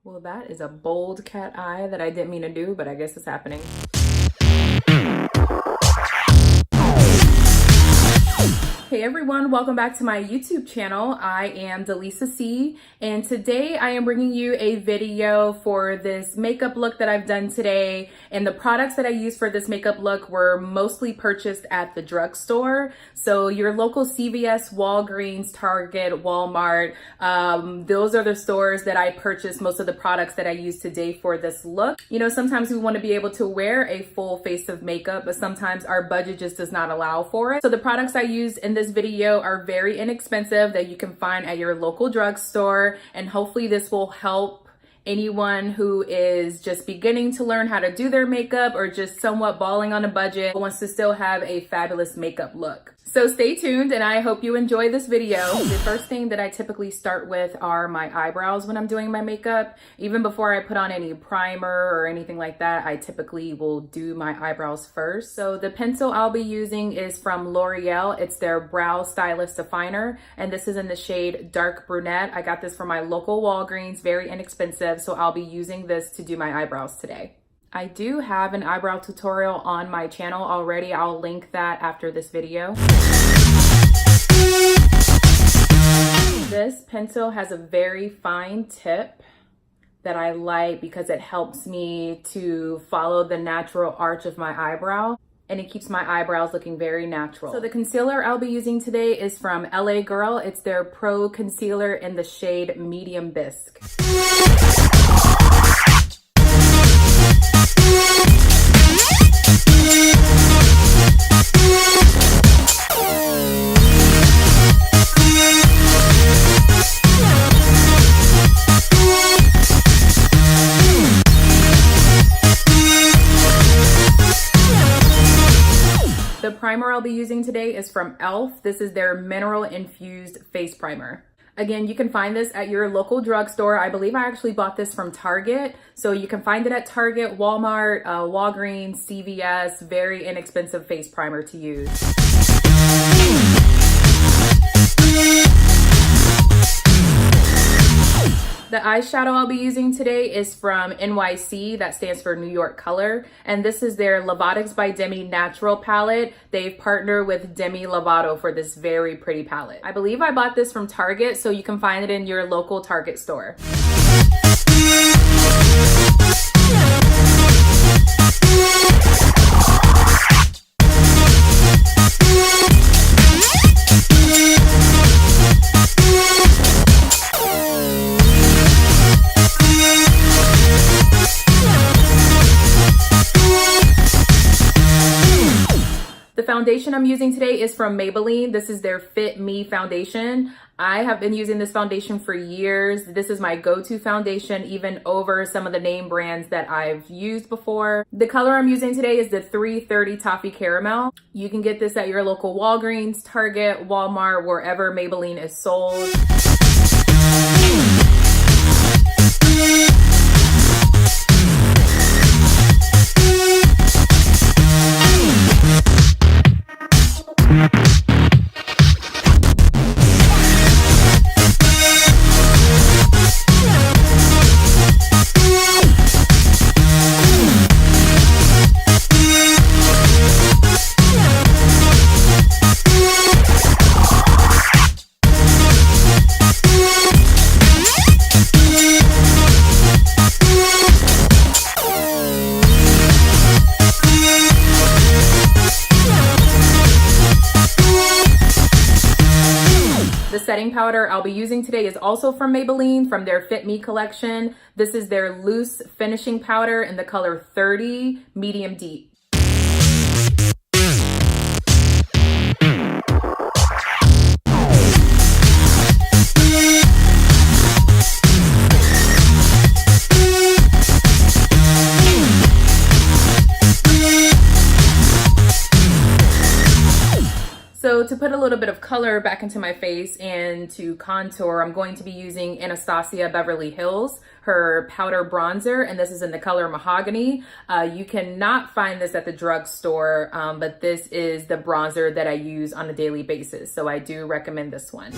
Well, that is a bold cat eye that I didn't mean to do, but I guess it's happening. Hey everyone, welcome back to my YouTube channel. I am Delisa C, and today I am bringing you a video for this makeup look that I've done today. And the products that I used for this makeup look were mostly purchased at the drugstore. So your local CVS, Walgreens, Target, Wal-Mart, those are the stores that I purchased most of the products that I use today for this look. You know, sometimes we want to be able to wear a full face of makeup, but sometimes our budget just does not allow for it. So the products I used in this video are very inexpensive that you can find at your local drugstore, and hopefully this will help anyone who is just beginning to learn how to do their makeup or just somewhat balling on a budget but wants to still have a fabulous makeup look. So stay tuned and I hope you enjoy this video. The first thing that I typically start with are my eyebrows when I'm doing my makeup. Even before I put on any primer or anything like that, I typically will do my eyebrows first. So the pencil I'll be using is from L'Oreal. It's their Brow Stylist Definer, and this is in the shade Dark Brunette. I got this from my local Walgreens, very inexpensive, so I'll be using this to do my eyebrows today. I do have an eyebrow tutorial on my channel already. I'll link that after this video. This pencil has a very fine tip that I like because it helps me to follow the natural arch of my eyebrow, and it keeps my eyebrows looking very natural. So the concealer I'll be using today is from LA Girl. It's their Pro Concealer in the shade Medium Bisque. The primer I'll be using today is from e.l.f. This is their Mineral Infused Face Primer. Again, you can find this at your local drugstore. I believe I actually bought this from Target. So you can find it at Target, Walmart, Walgreens, CVS. Very inexpensive face primer to use. The eyeshadow I'll be using today is from NYC, that stands for New York Color, and this is their Lovatics by Demi Natural palette. They've partnered with Demi Lovato for this very pretty palette. I believe I bought this from Target, so you can find it in your local Target store. The foundation I'm using today is from Maybelline. This is their Fit Me foundation. I have been using this foundation for years. This is my go-to foundation, even over some of the name brands that I've used before. The color I'm using today is the 330 Toffee Caramel. You can get this at your local Walgreens, Target, Walmart, wherever Maybelline is sold. The setting powder I'll be using today is also from Maybelline, from their Fit Me collection. This is their loose finishing powder in the color 30 Medium Deep. So to put a little bit of color back into my face and to contour, I'm going to be using Anastasia Beverly Hills, her powder bronzer, and this is in the color Mahogany. You cannot find this at the drugstore, but this is the bronzer that I use on a daily basis, so I do recommend this one.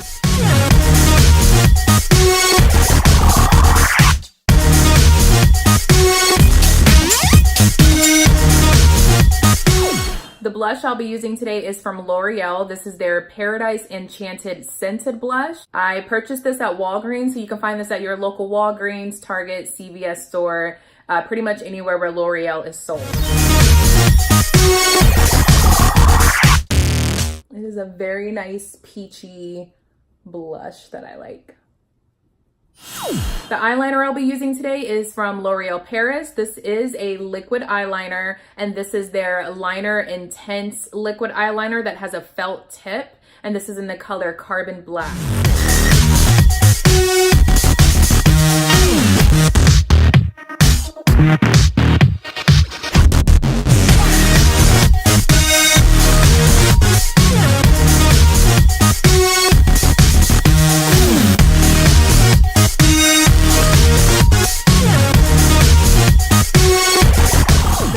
blush I'll be using today is from L'Oreal. This is their Paradise Enchanted Scented Blush. I purchased this at Walgreens, so you can find this at your local Walgreens, Target, CVS store, pretty much anywhere where L'Oreal is sold. It is a very nice peachy blush that I like. The eyeliner I'll be using today is from L'Oreal Paris. This is a liquid eyeliner, and this is their Liner Intense liquid eyeliner that has a felt tip, and this is in the color Carbon Black.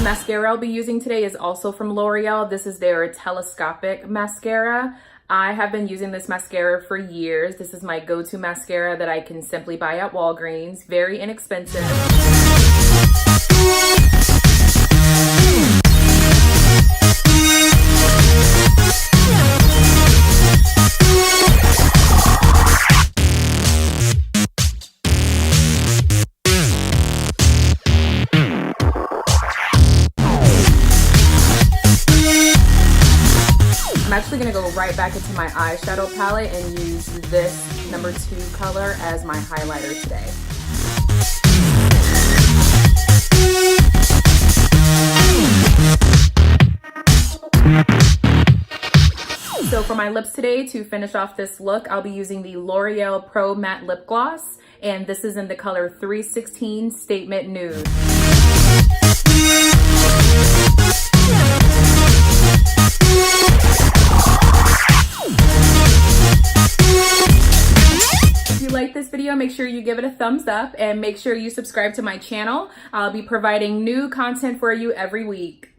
Mascara I'll be using today is also from L'Oreal. This is their telescopic mascara. I have been using this mascara for years. This is my go-to mascara that I can simply buy at Walgreens. Very inexpensive. I'm actually gonna go right back into my eyeshadow palette and use this number 2 color as my highlighter today. So for my lips today, to finish off this look, I'll be using the L'Oreal Pro Matte Lip Gloss, and this is in the color 316 Statement Nude. If you like this video, make sure you give it a thumbs up and make sure you subscribe to my channel. I'll be providing new content for you every week.